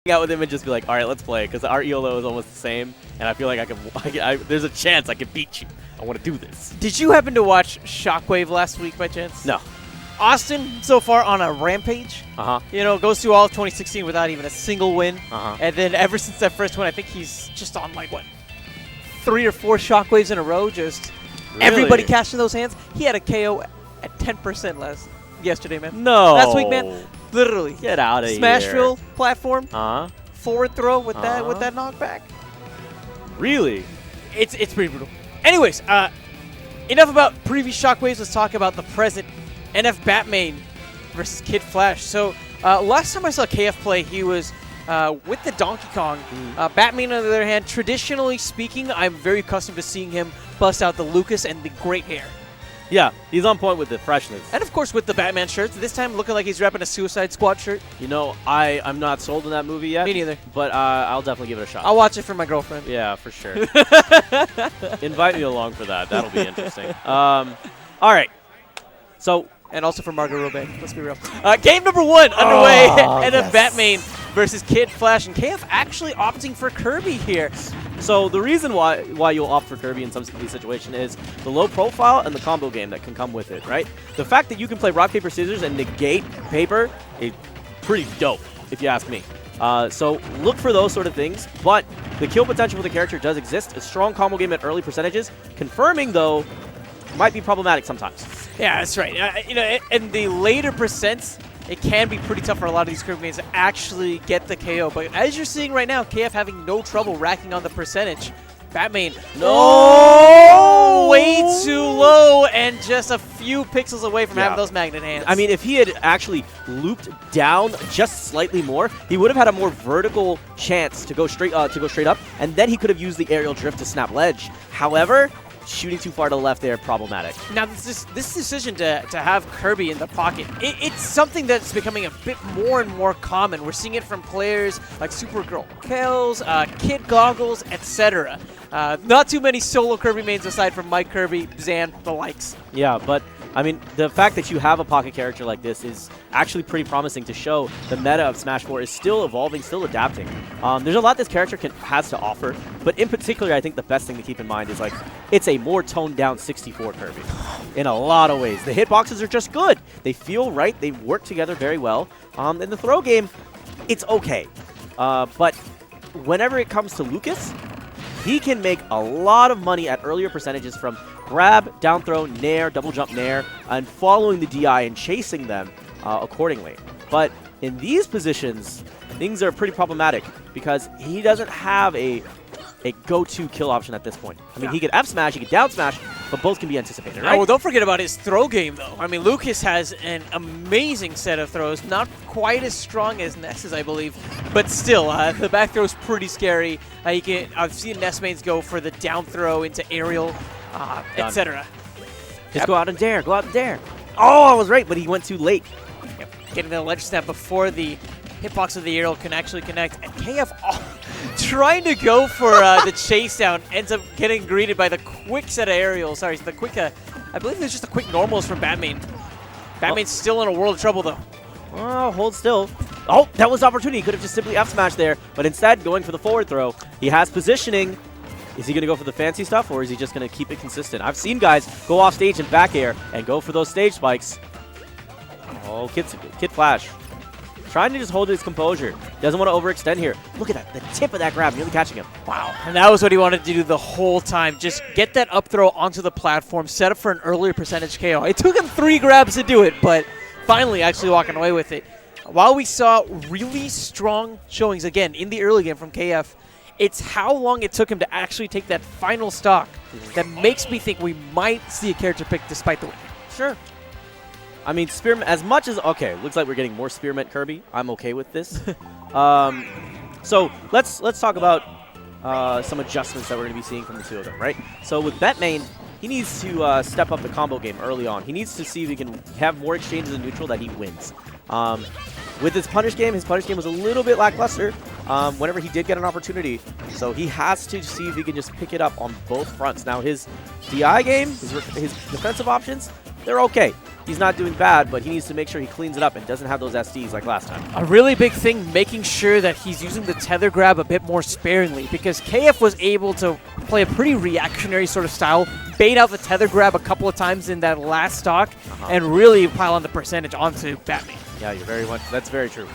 out with him and just be like, all right, let's play, because our ELO is almost the same, and I feel like there's a chance I can beat you. I want to do this. Did you happen to watch Shockwave last week by chance? No. Austin, so far on a rampage. You know, goes through all of 2016 without even a single win. And then ever since that first win, I think he's just on like, what, 3 or 4 Shockwaves in a row, just everybody cashing those hands. He had a KO at 10% yesterday, man. No. Last week, man. Literally. Get out of here. Smash drill platform. Forward throw with that knockback. Really? It's pretty brutal. Anyways, enough about previous Shockwaves. Let's talk about the present. NF Batmayne versus KidFlash. So last time I saw KF play, he was with the Donkey Kong. Batmayne, on the other hand, traditionally speaking, I'm very accustomed to seeing him bust out the Lucas and the great hair. Yeah, he's on point with the freshness. And of course with the Batman shirts. This time looking like he's repping a Suicide Squad shirt. You know, I'm not sold on that movie yet. Me neither. But I'll definitely give it a shot. I'll watch it for my girlfriend. Yeah, for sure. Invite me along for that. That'll be interesting. All right. So, and also for Margot Robbie. Let's be real. Game number 1 underway. NF Batmayne versus KidFlash. And KF actually opting for Kirby here. So the reason why you'll opt for Kirby in some of these situations is the low profile and the combo game that can come with it, right? The fact that you can play rock, paper, scissors and negate paper is pretty dope, if you ask me. So look for those sort of things, but the kill potential for the character does exist. A strong combo game at early percentages. Confirming, though, might be problematic sometimes. Yeah, that's right. You know, in the later percents, it can be pretty tough for a lot of these Kirby mains to actually get the KO. But as you're seeing right now, KF having no trouble racking on the percentage. Batmayne, no, way too low, and just a few pixels away from having those magnet hands. I mean, if he had actually looped down just slightly more, he would have had a more vertical chance to go straight up, and then he could have used the aerial drift to snap ledge. However, shooting too far to the left there, problematic. Now, this decision to have Kirby in the pocket, it's something that's becoming a bit more and more common. We're seeing it from players like Supergirl Kills, Kid Goggles, etc. Not too many solo Kirby mains aside from Mike Kirby, Zan, the likes. Yeah, but I mean, the fact that you have a pocket character like this is actually pretty promising to show the meta of Smash 4 is still evolving, still adapting. There's a lot this character has to offer, but in particular, I think the best thing to keep in mind is, like, it's a more toned-down 64 Kirby in a lot of ways. The hitboxes are just good. They feel right. They work together very well. In the throw game, it's okay. But whenever it comes to Lucas, he can make a lot of money at earlier percentages from grab, down throw, nair, double jump nair, and following the DI and chasing them accordingly. But in these positions, things are pretty problematic because he doesn't have a go-to kill option at this point. I mean, he can F smash, he can down smash, but both can be anticipated, right? Oh, well, don't forget about his throw game, though. I mean, Lucas has an amazing set of throws, not quite as strong as Ness's, I believe, but still, the back throw is pretty scary. I've seen Ness mains go for the down throw into aerial, etc. Just go out and dare, go out and dare. Oh, I was right, but he went too late. Getting the ledge snap before the hitbox of the aerial can actually connect, and KF trying to go for the chase down ends up getting greeted by the quick set of aerials. Sorry, the quick, I believe there's just a quick normals from Batmayne. Batmayne's still in a world of trouble, though. Oh, hold still. Oh, that was opportunity. He could have just simply F smashed there, but instead going for the forward throw. He has positioning. Is he going to go for the fancy stuff, or is he just going to keep it consistent? I've seen guys go off stage and back air and go for those stage spikes. Oh, KidFlash. Trying to just hold his composure. Doesn't want to overextend here. Look at that. The tip of that grab nearly catching him. Wow. And that was what he wanted to do the whole time. Just get that up throw onto the platform, set up for an earlier percentage KO. It took him 3 grabs to do it, but finally actually walking away with it. While we saw really strong showings, again, in the early game from KF, it's how long it took him to actually take that final stock that makes me think we might see a character pick despite the win. Sure. I mean, Spearmint, as much as, okay, looks like we're getting more Spearmint Kirby. I'm okay with this. So let's talk about some adjustments that we're going to be seeing from the two of them, right? So with Batmayne, he needs to step up the combo game early on. He needs to see if he can have more exchanges in neutral that he wins. With his punish game was a little bit lackluster whenever he did get an opportunity. So he has to see if he can just pick it up on both fronts. Now his DI game, his defensive options, they're okay. he's not doing bad, but he needs to make sure he cleans it up and doesn't have those SDs like last time. A really big thing, making sure that he's using the tether grab a bit more sparingly, because KF was able to play a pretty reactionary sort of style, bait out the tether grab a couple of times in that last stock, and really pile on the percentage onto Batmayne. Yeah, that's very true.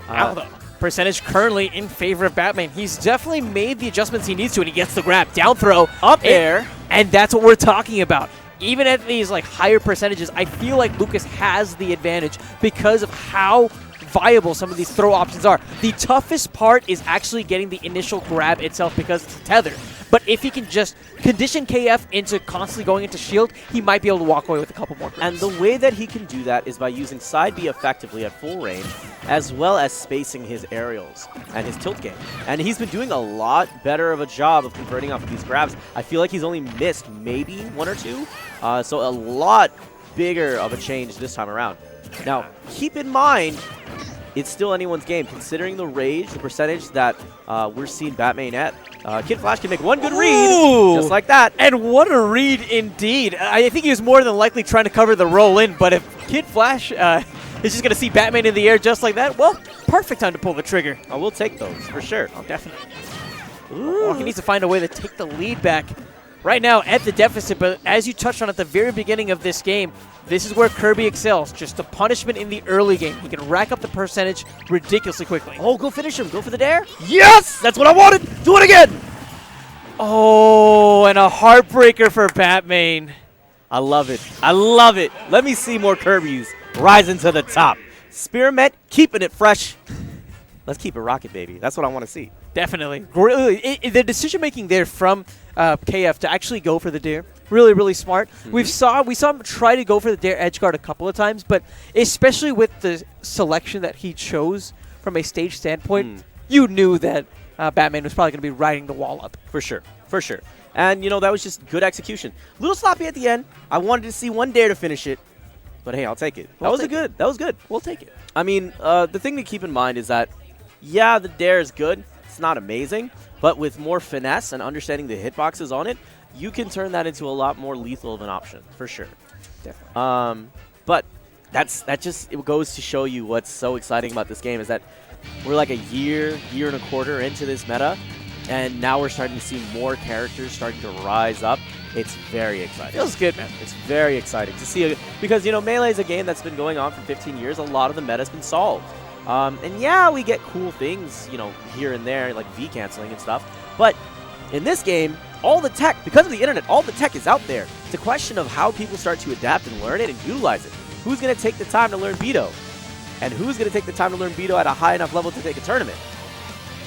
Now, though, percentage currently in favor of Batmayne. He's definitely made the adjustments he needs to, and he gets the grab. Down throw, up air, and that's what we're talking about. Even at these like higher percentages, I feel like Lucas has the advantage because of how viable some of these throw options are. The toughest part is actually getting the initial grab itself because it's tether. But if he can just condition KF into constantly going into shield, he might be able to walk away with a couple more grabs. And the way that he can do that is by using side B effectively at full range, as well as spacing his aerials and his tilt game. And he's been doing a lot better of a job of converting off of these grabs. I feel like he's only missed maybe 1 or 2, so a lot bigger of a change this time around. Now, keep in mind, it's still anyone's game, considering the rage, the percentage that we're seeing Batmayne at. KidFlash can make one good read, just like that. And what a read indeed. I think he was more than likely trying to cover the roll-in, but if KidFlash is just going to see Batmayne in the air just like that, well, perfect time to pull the trigger. Oh, we'll take those, for sure. Oh, definitely. Well, he needs to find a way to take the lead back. Right now at the deficit, but as you touched on at the very beginning of this game, this is where Kirby excels. Just a punishment in the early game. He can rack up the percentage ridiculously quickly. Oh, go finish him. Go for the dare. Yes! That's what I wanted. Do it again. Oh, and a heartbreaker for Batmayne. I love it. I love it. Let me see more Kirbys rising to the top. Spearmint, keeping it fresh. Let's keep it rocking, baby. That's what I want to see. Definitely. Really, the decision-making there from KF to actually go for the dare, really, really smart. We saw him try to go for the dare edge guard a couple of times, but especially with the selection that he chose from a stage standpoint, you knew that Batmayne was probably going to be riding the wall up. For sure. For sure. And, you know, that was just good execution. A little sloppy at the end. I wanted to see one dare to finish it. But, hey, I'll take it. That was good. That was good. We'll take it. I mean, the thing to keep in mind is that, yeah, the dare is good. It's not amazing. But with more finesse and understanding the hitboxes on it, you can turn that into a lot more lethal of an option, for sure. Definitely. But it goes to show you what's so exciting about this game is that we're like a year and a quarter into this meta, and now we're starting to see more characters starting to rise up. It's very exciting. Feels good, man. It's very exciting to see because, you know, Melee is a game that's been going on for 15 years. A lot of the meta's been solved. And yeah, we get cool things, you know, here and there, like V canceling and stuff. But in this game, all the tech, because of the internet, all the tech is out there. It's a question of how people start to adapt and learn it and utilize it. Who's going to take the time to learn Beto? And who's going to take the time to learn Beto at a high enough level to take a tournament?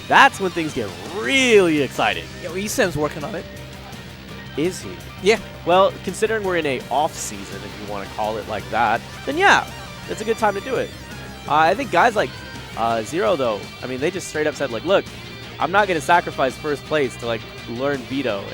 That's when things get really exciting. Yeah, well, Esam's working on it. Is he? Yeah. Well, considering we're in a off season, if you want to call it like that, then yeah, it's a good time to do it. I think guys like Zero, though, I mean, they just straight up said, like, look, I'm not going to sacrifice first place to, like, learn Beto.